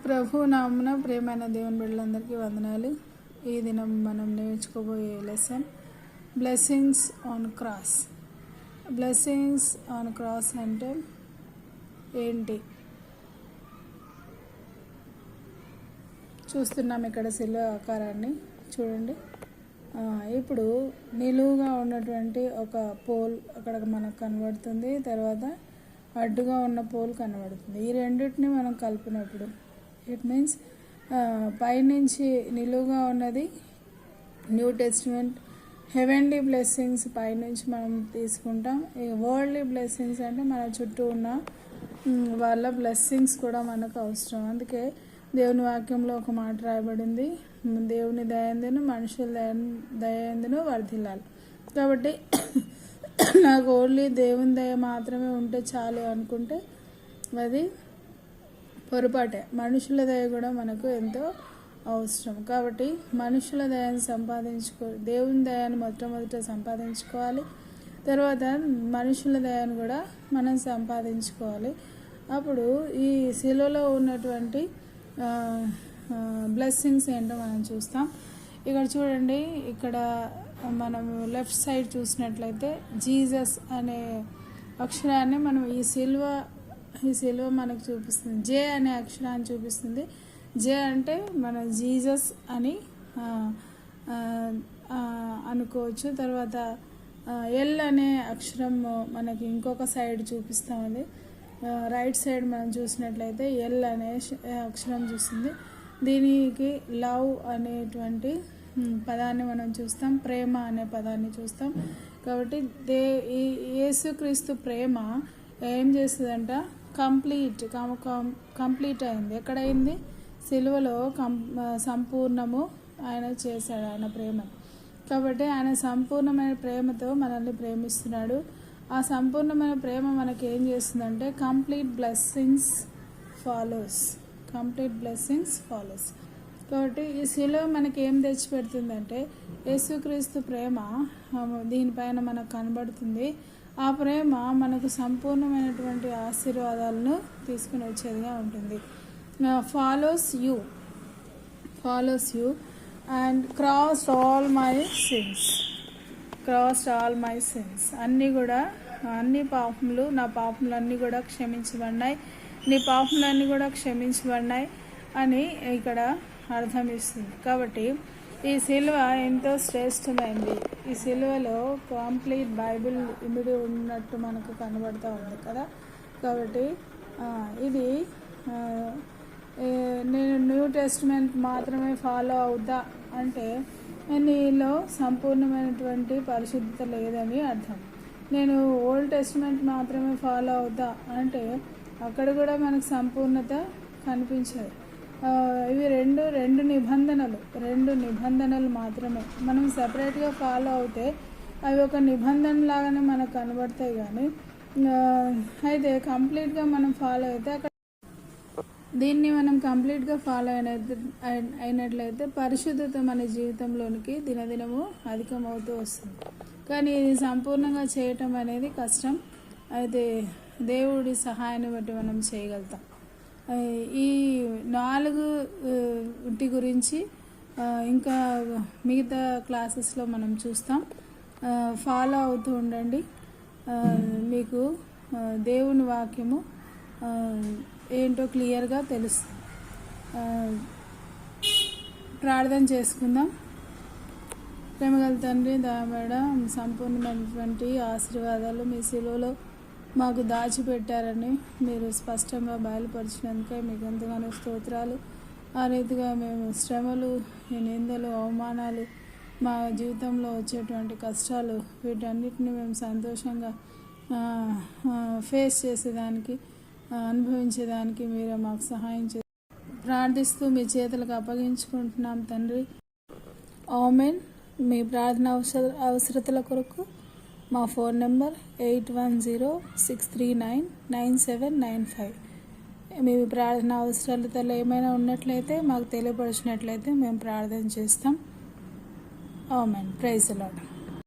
ప్రభు నామమున ప్రియమైన దేవుని బిడ్డలందరికీ వందనాలు. ఈ దినం మనం నేర్చుకోబోయే lesson blessings on cross. Blessings on cross అంటే ఏంటి? చూస్తున్నాం ఇక్కడ శిలువ ఆకారాన్ని చూడండి. ఇప్పుడు నిలువుగా ఉన్నటువంటి ఒక పోల్ అక్కడ మనకు కనబడుతుంది, తర్వాత అడ్డుగా ఉన్న పోల్ కనబడుతుంది. ఈ రెండింటిని మనం కలిపినప్పుడు ఇట్ మీన్స్ పైనుంచి నిలువుగా ఉన్నది న్యూ టెస్టిమెంట్, హెవెన్లీ బ్లెస్సింగ్స్ పైనుంచి మనం తీసుకుంటాం. ఈ వరల్డ్లీ బ్లెస్సింగ్స్ అంటే మన చుట్టూ ఉన్న వాళ్ళ బ్లెస్సింగ్స్ కూడా మనకు అవసరం. అందుకే దేవుని వాక్యంలో ఒక మాట రాయబడింది, దేవుని దయందును మనుషుల దయందును వర్ధిల్లాలి. కాబట్టి నాకు ఓన్లీ దేవుని దయ మాత్రమే ఉంటే చాలు అనుకుంటే అది పొరపాటే. మనుషుల దయ కూడా మనకు ఎంతో అవసరం. కాబట్టి మనుషుల దయాన్ని దేవుని దయాన్ని మొట్టమొదట సంపాదించుకోవాలి, తర్వాత మనుషుల దయాన్ని కూడా మనం సంపాదించుకోవాలి. అప్పుడు ఈ శిలువలో ఉన్నటువంటి బ్లెస్సింగ్స్ ఏంటో మనం చూస్తాం. ఇక్కడ చూడండి, ఇక్కడ మనం లెఫ్ట్ సైడ్ చూసినట్లయితే జీసస్ అనే అక్షరాన్ని మనం ఈ సిలువ మనకు చూపిస్తుంది. జే అనే అక్షరాన్ని చూపిస్తుంది. జే అంటే మన జీసస్ అని అనుకోవచ్చు. తర్వాత ఎల్ అనే అక్షరం మనకి ఇంకొక సైడ్ చూపిస్తామది. రైట్ సైడ్ మనం చూసినట్లయితే ఎల్ అనే అక్షరం చూస్తుంది. దీనికి లవ్ అనేటువంటి పదాన్ని మనం చూస్తాం, ప్రేమ అనే పదాన్ని చూస్తాం. కాబట్టి యేసుక్రీస్తు ప్రేమ ఏం చేస్తుందంట, కంప్లీట్ అయింది. ఎక్కడైంది? సిలువలో సంపూర్ణము ఆయన చేశాడు ఆయన ప్రేమను. కాబట్టి ఆయన సంపూర్ణమైన ప్రేమతో మనల్ని ప్రేమిస్తున్నాడు. ఆ సంపూర్ణమైన ప్రేమ మనకి ఏం చేస్తుందంటే కంప్లీట్ బ్లెస్సింగ్స్ ఫాలోస్. కాబట్టి ఈ శిలువ మనకి ఏం తెచ్చిపెడుతుందంటే యేసుక్రీస్తు ప్రేమ దీనిపైన మనకు కనబడుతుంది. ఆ ప్రేమ మనకు సంపూర్ణమైనటువంటి ఆశీర్వాదాలను తీసుకుని వచ్చేదిగా ఉంటుంది. Follows you and crossed all my since. అన్ని పాపములు, నా పాపములన్నీ కూడా క్షమించబడినాయి, నీ పాపములన్నీ కూడా క్షమించబడినాయి అని ఇక్కడ అర్థం ఇస్తుంది. కాబట్టి ఈ సిలువ ఎంతో శ్రేష్టమైంది. ఈ సిలువలో కంప్లీట్ బైబిల్ ఇమిడి ఉన్నట్టు మనకు కనబడుతూ ఉంది కదా. కాబట్టి ఇది నేను న్యూ టెస్టిమెంట్ మాత్రమే ఫాలో అవుతా అంటే నీలో సంపూర్ణమైనటువంటి పరిశుద్ధత లేదని అర్థం. నేను ఓల్డ్ టెస్టిమెంట్ మాత్రమే ఫాలో అవుతా అంటే అక్కడ కూడా మనకు సంపూర్ణత కనిపించదు. ఇవి రెండు నిబంధనలు మాత్రమే. మనం సపరేట్గా ఫాలో అవుతే అవి ఒక నిబంధన లాగానే మనకు కనబడతాయి. కానీ అయితే కంప్లీట్గా మనం ఫాలో అయితే అక్కడ దీన్ని మనం కంప్లీట్గా ఫాలో అయినట్లయితే పరిశుద్ధత మన జీవితంలోనికి దినదినము అధికమవుతూ వస్తుంది. కానీ ఇది సంపూర్ణంగా చేయటం అనేది కష్టం. అయితే దేవుడి సహాయాన్ని బట్టి మనం చేయగలుగుతాం. ఈ 4 గురించి ఇంకా మిగతా క్లాసెస్లో మనం చూస్తాం. ఫాలో అవుతూ ఉండండి. మీకు దేవుని వాక్యము ఏంటో క్లియర్గా తెలుస్తుంది. ప్రార్థన చేసుకుందాం. ప్రేమగల తండ్రి, దయమేడ సంపూర్ణమైనటువంటి ఆశీర్వాదాలు మీ శిలువలో మాకు దాచిపెట్టారని మీరు స్పష్టంగా బయలుపరిచినందుకే మీకు ఎంతగానో స్తోత్రాలు. ఆ రీతిగా మేము శ్రమలు, నిందలు, అవమానాలు, మా జీవితంలో వచ్చేటువంటి కష్టాలు వీటన్నిటిని మేము సంతోషంగా ఫేస్ చేసేదానికి, అనుభవించేదానికి మీరే మాకు సహాయం ప్రార్థిస్తూ మీ చేతులకు అప్పగించుకుంటున్నాం తండ్రి. ఆమెన్. మీ ప్రార్థన అవసరతల కొరకు మా ఫోన్ నెంబర్ 8106399795. మీ ప్రార్థన అవసరాలతో ఏమైనా ఉన్నట్లయితే మాకు తెలియపరిచినట్లయితే మేము ప్రార్థన చేస్తాం. ఆమెన్. Praise the lord.